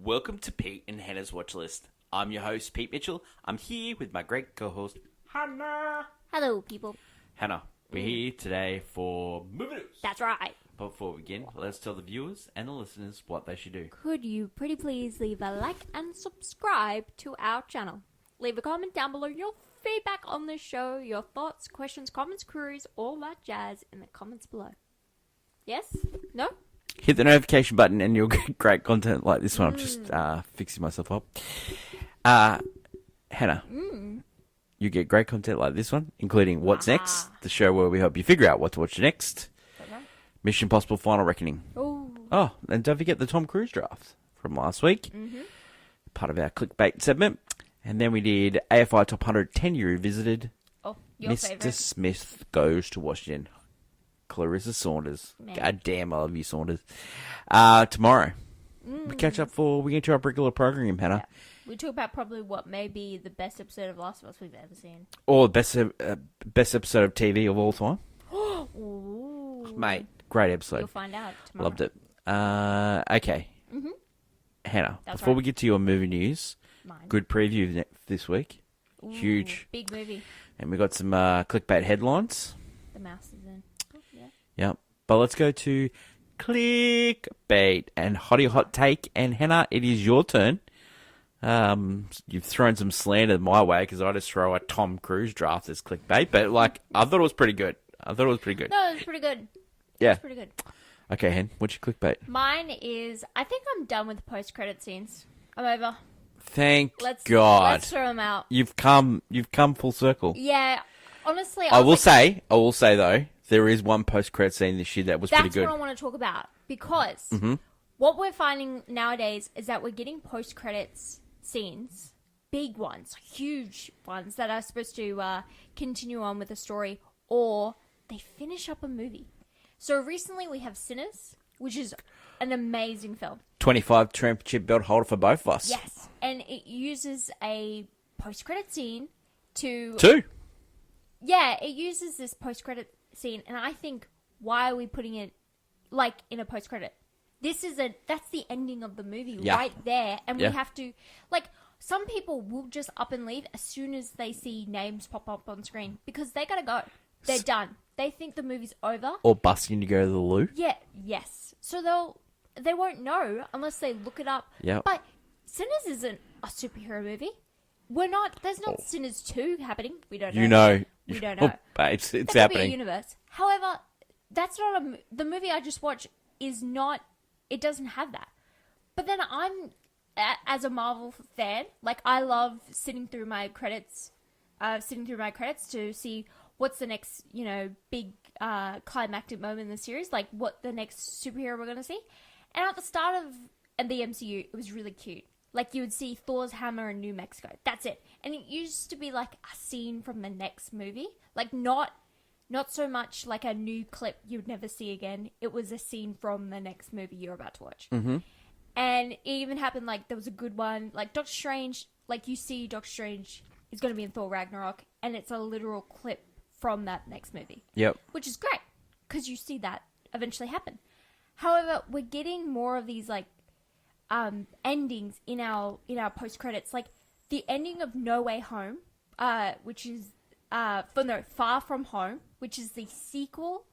Welcome to Pete and Hannah's Watchlist. I'm your host, Pete Mitchell. I'm here with my great co-host, Hannah. Hello, people. Hannah, we're here today for movie news. That's right. But before we begin, let's tell the viewers and the listeners what they should do. Could you pretty please leave a like and subscribe to our channel? Leave a comment down below your feedback on the show, your thoughts, questions, comments, queries, all that jazz in the comments below. Yes? No? Hit the notification button and you'll get great content like this one. I'm just fixing myself up. Hannah, you get great content like this one, including What's Next, the show where we help you figure out what to watch next. Mission Impossible Final Reckoning. Oh, and don't forget the Tom Cruise draft from last week. Part of our clickbait segment. And then we did AFI Top 100 10-year revisited. Oh, your Mr. favorite. Smith goes to Washington. Clarissa Saunders. Man. God damn, I love you, Saunders. Tomorrow, we catch up we get to our regular program, Hannah. Yeah. We talk about probably what may be the best episode of Last of Us we've ever seen. Or best episode of TV of all time. Ooh. Mate, great episode. You'll find out tomorrow. Loved it. Okay. Hannah, That's before right. we get to your movie news, Mine. good preview this week. Ooh, Huge. Big movie. And we got some clickbait headlines. The mouse is in. Oh, yeah. Yep. But let's go to clickbait and hottie hot take. And Hannah, it is your turn. You've thrown some slander my way because I just throw a Tom Cruise draft as clickbait. But I thought it was pretty good. No, it was pretty good. Yeah. It's pretty good. Okay, Hen, what's your clickbait? Mine is, I think I'm done with the post-credit scenes. I'm over. Thank Let's God. throw them out. You've come full circle. Yeah, honestly, I will say though, there is one post-credit scene this year that was pretty that's good. what I want to talk about because what we're finding nowadays is that we're getting post-credits scenes, big ones, huge ones that are supposed to continue on with the story, or they finish up a movie. So recently we have Sinners, which is an amazing film. 25 championship belt holder for both of us. Yes, and it uses a post-credit scene to... Two. Yeah, it uses this post-credit scene, and I think, why are we putting it, like, in a post-credit? That's the ending of the movie right there, and we have to, like, some people will just up and leave as soon as they see names pop up on screen, because they gotta go. They're done. They think the movie's over. Or busting to go to the loo. Yeah, yes. So they won't know unless they look it up. Yep. But Sinners isn't a superhero movie. There's not Sinners 2 happening. We don't know. You know. We don't know. Babes, it's There could be a happening. universe. However, that's not the movie I just watched is not, it doesn't have that. But then as a Marvel fan, like, I love sitting through my credits to see what's the next, big climactic moment in the series, like what the next superhero we're going to see. And at the start of the MCU, it was really cute. Like, you would see Thor's hammer in New Mexico. That's it. And it used to be like a scene from the next movie. Like, not so much like a new clip you'd never see again. It was a scene from the next movie you're about to watch. Mm-hmm. And it even happened, like, there was a good one. Like, Doctor Strange, like, you see Doctor Strange is going to be in Thor Ragnarok, and it's a literal clip from that next movie. Yep. Which is great, because you see that eventually happen. However, we're getting more of these, like, endings in our post-credits. Like, the ending of No Way Home, which is, Far From Home, which is the sequel,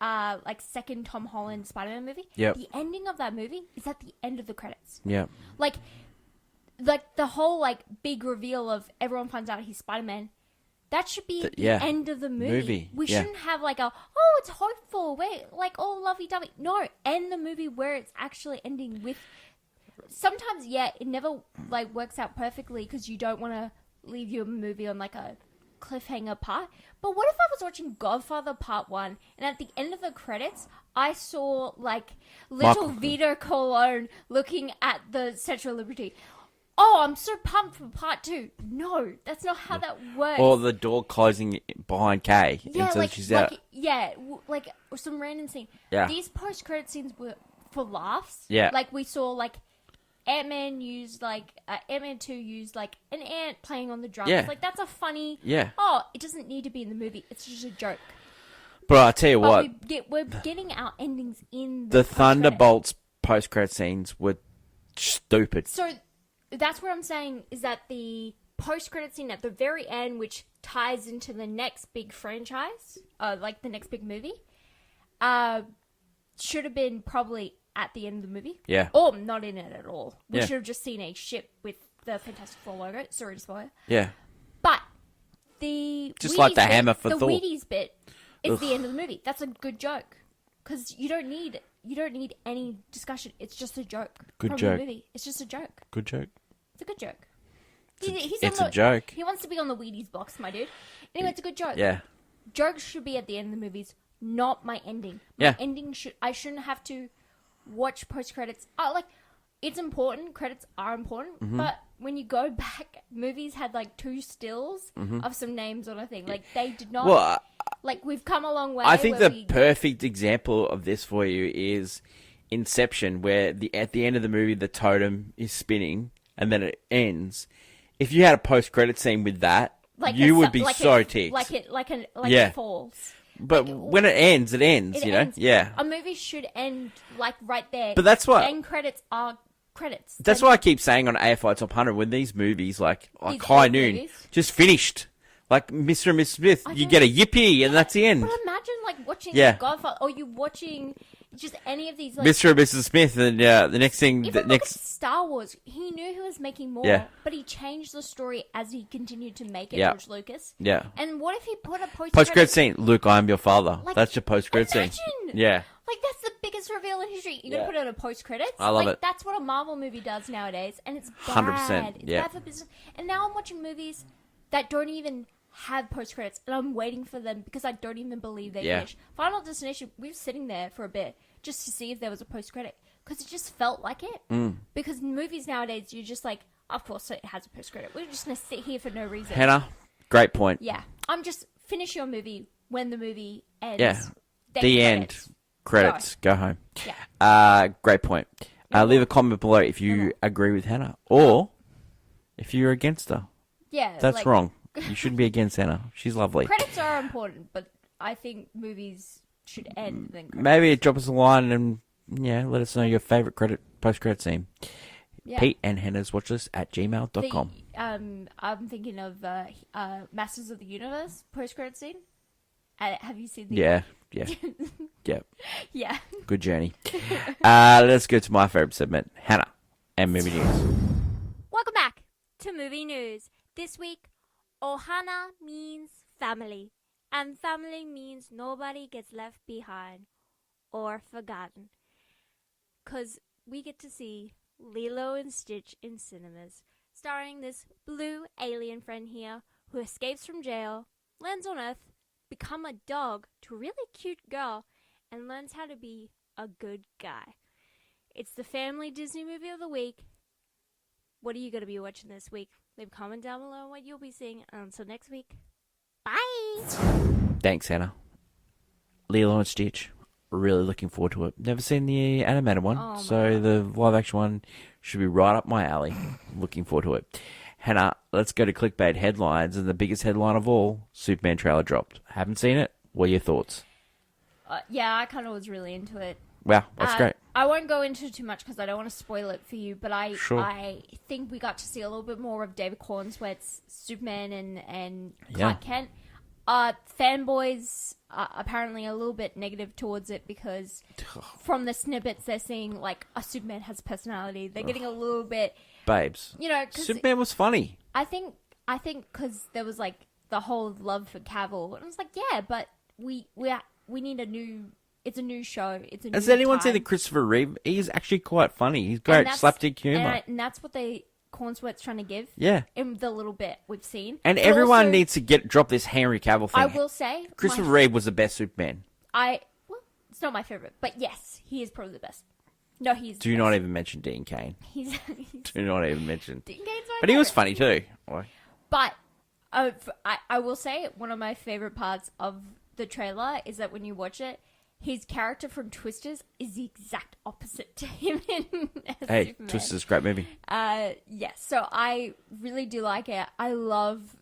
like, second Tom Holland Spider-Man movie. Yep. The ending of that movie is at the end of the credits. Yeah. Like the whole, like, big reveal of everyone finds out he's Spider-Man, that should be the end of the movie. We shouldn't have, like, it's hopeful, we're, like, all lovey-dovey. No, end the movie where it's actually ending with... Sometimes, it never, like, works out perfectly because you don't want to leave your movie on, like, a cliffhanger part. But what if I was watching Godfather Part 1 and at the end of the credits, I saw, like, little Vito Corleone looking at the Statue of Liberty? Oh, I'm so pumped for Part 2. No, that's not how that works. Or the door closing behind Kay until she's out. Like some random scene. Yeah. These post-credit scenes were for laughs. Yeah. Like, we saw, like, Ant-Man 2 used, like, an ant playing on the drums. Yeah. Like, that's a funny... Yeah. Oh, it doesn't need to be in the movie. It's just a joke. But I'll tell you what. We're getting our endings in The post-credits. Thunderbolts post-credit scenes were stupid. So that's what I'm saying, is that the post-credit scene at the very end, which ties into the next big franchise, like the next big movie, should have been probably at the end of the movie. Yeah. Or not in it at all. We Yeah. should have just seen a ship with the Fantastic Four logo. Sorry to spoil. Yeah. But the Just Wheaties like the bit, hammer for the Thor. Wheaties bit is the end of the movie. That's a good joke. Because you don't need any discussion. It's just a joke. Good from joke. The movie. It's just a joke. Good joke. It's a good joke. It's a joke. He wants to be on the Wheaties box, my dude. Anyway, it's a good joke. Yeah. Jokes should be at the end of the movies, not my ending. Yeah. My ending I shouldn't have to watch post credits. Like, it's important. Credits are important, but when you go back, movies had like 2 stills of some names on a thing. Like, they did not. Well, like, we've come a long way. I think the perfect example of this for you is Inception, where at the end of the movie the totem is spinning and then it ends. If you had a post-credit scene with that, you would be so ticked. Like it falls. But when it ends, it ends. You know, ends. yeah. A movie should end like right there. But that's what end credits are credits. That's why I keep saying on AFI Top 100 when these movies like These High old Noon movies. just finished. Like Mr. and Miss Smith, you get a yippee and that's the end. But imagine like watching Yeah. Godfather, or you watching just any of these like Mr. and Mrs. Smith, and the next thing, even look at Star Wars. He knew he was making more, Yeah. but he changed the story as he continued to make it. Yeah. George Lucas. Yeah. And what if he put a Post-credit scene, Luke, I am your father. Like, That's your post-credit scene. imagine! Yeah. Like, that's the biggest reveal in history. You're Yeah. gonna put it on a post-credits? I love like, it. That's what a Marvel movie does nowadays, and it's bad. 100%, It's yeah. bad for business. And now I'm watching movies that don't even have post-credits, and I'm waiting for them because I don't even believe they Yeah. finished. Final Destination, we were sitting there for a bit just to see if there was a post-credit, because it just felt like it. Because movies nowadays, you're just like, of course it has a post-credit. We're just gonna sit here for no reason. Hannah, great point. Yeah. I'm just, finish your movie when the movie ends. Yeah. Then The credits. end. Credits. Go home. Yeah. Great point. Leave a comment below if you agree with Hannah or if you're against her. Yeah. That's like, wrong. You shouldn't be against Hannah. She's lovely. Credits are important, but I think movies should end then credits. Maybe drop us a line and let us know your favourite post-credit scene. Yeah. Pete and Hannah's Watchlist at gmail.com. I'm thinking of Masters of the Universe post-credit scene. Have you seen the... Yeah. Yeah. Good journey. Let's go to my favourite segment, Hannah and movie news. Welcome back to Movie News. This week, Ohana means family. And family means nobody gets left behind or forgotten. Because we get to see Lilo and Stitch in cinemas, starring this blue alien friend here who escapes from jail, lands on Earth, become a dog to a really cute girl, and learns how to be a good guy. It's the family Disney movie of the week. What are you going to be watching this week? Leave a comment down below on what you'll be seeing. Until next week, bye! Thanks, Hannah. Lilo and Stitch. Really looking forward to it. Never seen the animated one, so the live-action one should be right up my alley. Looking forward to it. Hannah, let's go to clickbait headlines, and the biggest headline of all, Superman trailer dropped. Haven't seen it? What are your thoughts? Yeah, I kind of was really into it. Wow, that's great. I won't go into too much because I don't want to spoil it for you, but I think we got to see a little bit more of David Cornsweet's Superman and Clark Kent. Fanboys are apparently a little bit negative towards it because from the snippets they're seeing like a Superman has personality. They're getting a little bit... Babes. Superman was funny. I think because there was like the whole love for Cavill, and I was like, yeah, but we need a new. It's a new show. It's a new Has anyone seen time. the Christopher Reeve? He's actually quite funny. He's great slapdick humor. And that's what Cornsweet's trying to give. Yeah. In the little bit we've seen. And But everyone also, needs to drop this Henry Cavill thing. I will say, Christopher Reeve was the best Superman. It's not my favorite, but yes, he is probably the best. No, he's. Do not even mention Dean Cain. He's Do not even mention. Dean Cain's my But he was favorite. funny too. But I will say one of my favorite parts of the trailer is that when you watch it, his character from Twisters is the exact opposite to him as Hey, Superman. Twisters, great movie. Yes, so I really do like it. I love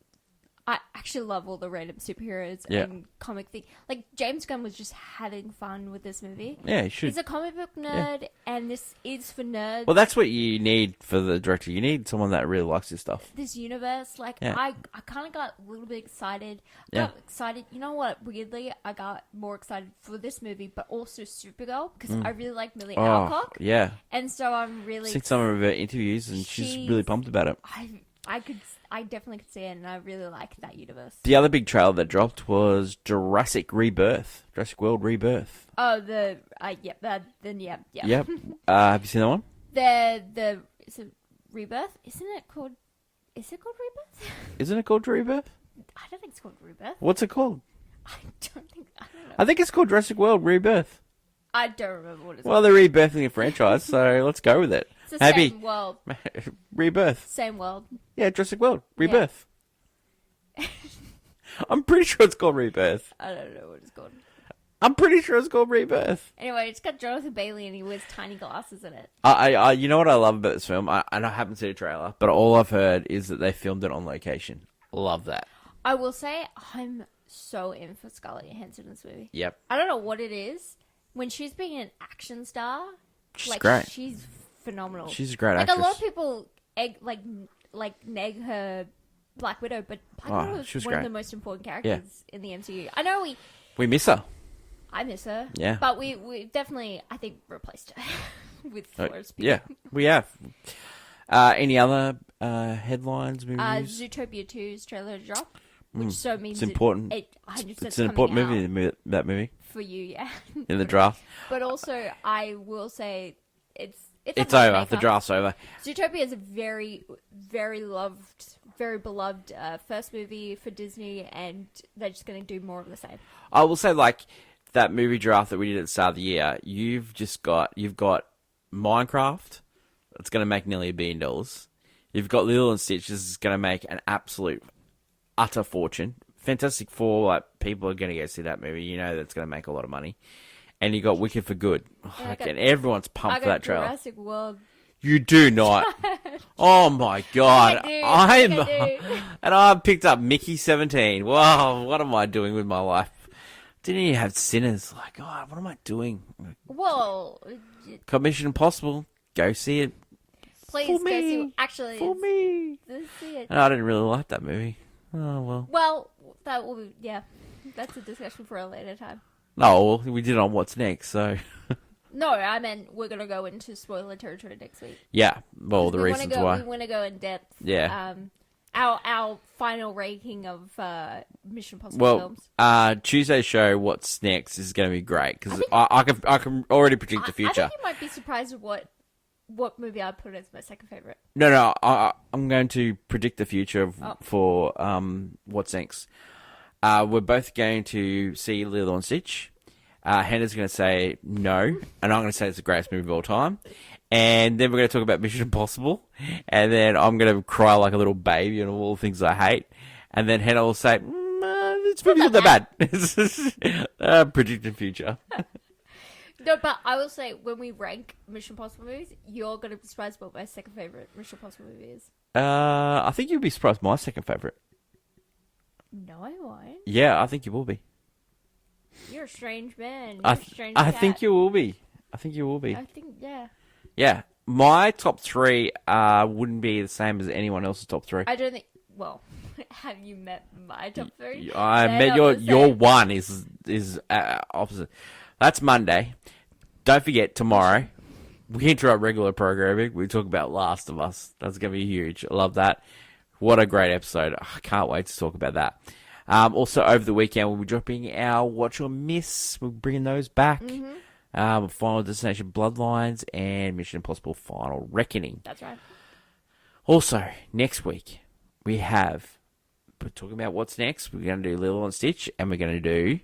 I actually love all the random superheroes and comic thing. Like, James Gunn was just having fun with this movie. Yeah, he should. He's a comic book nerd, and this is for nerds. Well, that's what you need for the director. You need someone that really likes this stuff. This universe, like, I kind of got a little bit excited. Got excited. You know what? Weirdly, I got more excited for this movie, but also Supergirl, because I really like Millie Alcock. Yeah. And so I'm really... Seen some of her interviews, and she's really pumped about it. I definitely could see it, and I really like that universe. The other big trailer that dropped was Jurassic Rebirth. Jurassic World Rebirth. Oh, Yep. Have you seen that one? Is it Rebirth? Is it called Rebirth? Isn't it called Rebirth? I don't think it's called Rebirth. What's it called? I don't know. I think it's called Jurassic World Rebirth. I don't remember what it's called. Well, they're rebirthing a franchise, so let's go with it. It's the same world. Rebirth. Same world. Yeah, Jurassic World. Rebirth. Yeah. I'm pretty sure it's called Rebirth. I don't know what it's called. I'm pretty sure it's called Rebirth. Anyway, it's got Jonathan Bailey and he wears tiny glasses in it. You know what I love about this film? I haven't seen a trailer, but all I've heard is that they filmed it on location. Love that. I will say I'm so in for Scarlett Johansson in this movie. Yep. I don't know what it is. When she's being an action star, she's great. She's phenomenal. She's a great actress. actress. A lot of people neg her Black Widow, but Black Widow is one of the most important characters in the MCU. I know we miss her. I miss her. Yeah. But we definitely, I think, replaced her with Florence Pugh. Yeah, we have. Any other headlines, movies? Zootopia 2's trailer dropped, which so means it's important. It's an important movie, that movie. For you, yeah. In the draft. But also, I will say, it's over. The draft's over. Zootopia is a very, very loved, very beloved first movie for Disney, and they're just going to do more of the same. I will say, like, that movie draft that we did at the start of the year, you've got Minecraft, it's going to make nearly $1 billion. You've got Lilo and Stitch, this is going to make an absolute, utter fortune. Fantastic Four, like, people are going to go see that movie. You know that's going to make a lot of money. And you got Wicked for Good. And everyone's pumped for that trailer. Jurassic World. You do not. Oh my god. I do. And I picked up Mickey 17. Wow, what am I doing with my life? Didn't even have Sinners. Like, God, what am I doing? Well, Mission Impossible. Go see it. Please go see it. Actually, for me. Let's see it. And I didn't really like that movie. Oh, well. Well, that will be, that's a discussion for a later time. No, well, we did it on What's Next, so... No, I meant we're going to go into spoiler territory next week. Yeah, well, the reasons why. We want to go in depth. Yeah. Our final ranking of Mission Impossible films. Tuesday's show, What's Next, is going to be great, because I can already predict the future. I think you might be surprised at what movie I put as my second favourite. No, I'm going to predict the future for What's Next. We're both going to see Lilo and Stitch. Hannah's going to say no, and I'm going to say it's the greatest movie of all time. And then we're going to talk about Mission Impossible, and then I'm going to cry like a little baby on all the things I hate. And then Hannah will say, this movie's not that bad. Predicting future. No, but I will say, when we rank Mission Impossible movies, you're going to be surprised what my second favourite Mission Impossible movie is. I think you'll be surprised my second favourite. No, I won't. Yeah, I think you will be. You're a strange man. I think you will be. I think, yeah. Yeah. My top three wouldn't be the same as anyone else's top three. I don't think... Well, have you met my top three? I met your one is opposite. That's Monday. Don't forget, tomorrow, we interrupt regular programming. We talk about Last of Us. That's going to be huge. I love that. What a great episode. I can't wait to talk about that. Also, over the weekend, we'll be dropping our Watch or Miss. We're bringing those back. Mm-hmm. Final Destination Bloodlines and Mission Impossible Final Reckoning. That's right. Also, next week, we're talking about what's next. We're going to do Lilo and Stitch, and we're going to do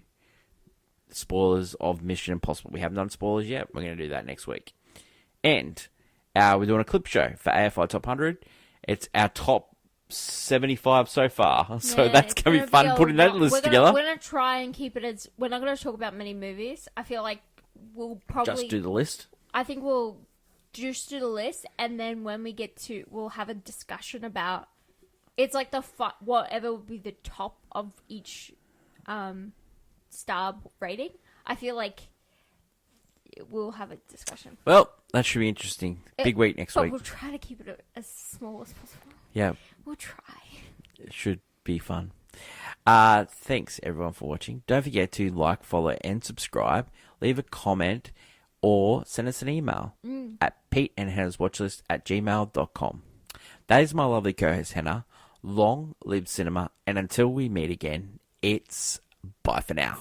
spoilers of Mission Impossible. We haven't done spoilers yet. We're going to do that next week. And we're doing a clip show for AFI Top 100. It's our top 75 so far, so that's gonna be fun putting that list together. We're gonna try and keep it as we're not gonna talk about many movies. I feel like we'll probably just do the list. I think we'll just do the list, and then when we get to, we'll have a discussion about it's like whatever would be the top of each star rating. I feel like we'll have a discussion. Well, that should be interesting. Big week next but week. We'll try to keep it as small as possible. Yeah. We'll try. It should be fun. Thanks everyone for watching. Don't forget to like, follow, and subscribe. Leave a comment or send us an email at peteandhannahswatchlist@gmail.com. That is my lovely co-host Hannah. Long live cinema, and until we meet again, it's bye for now.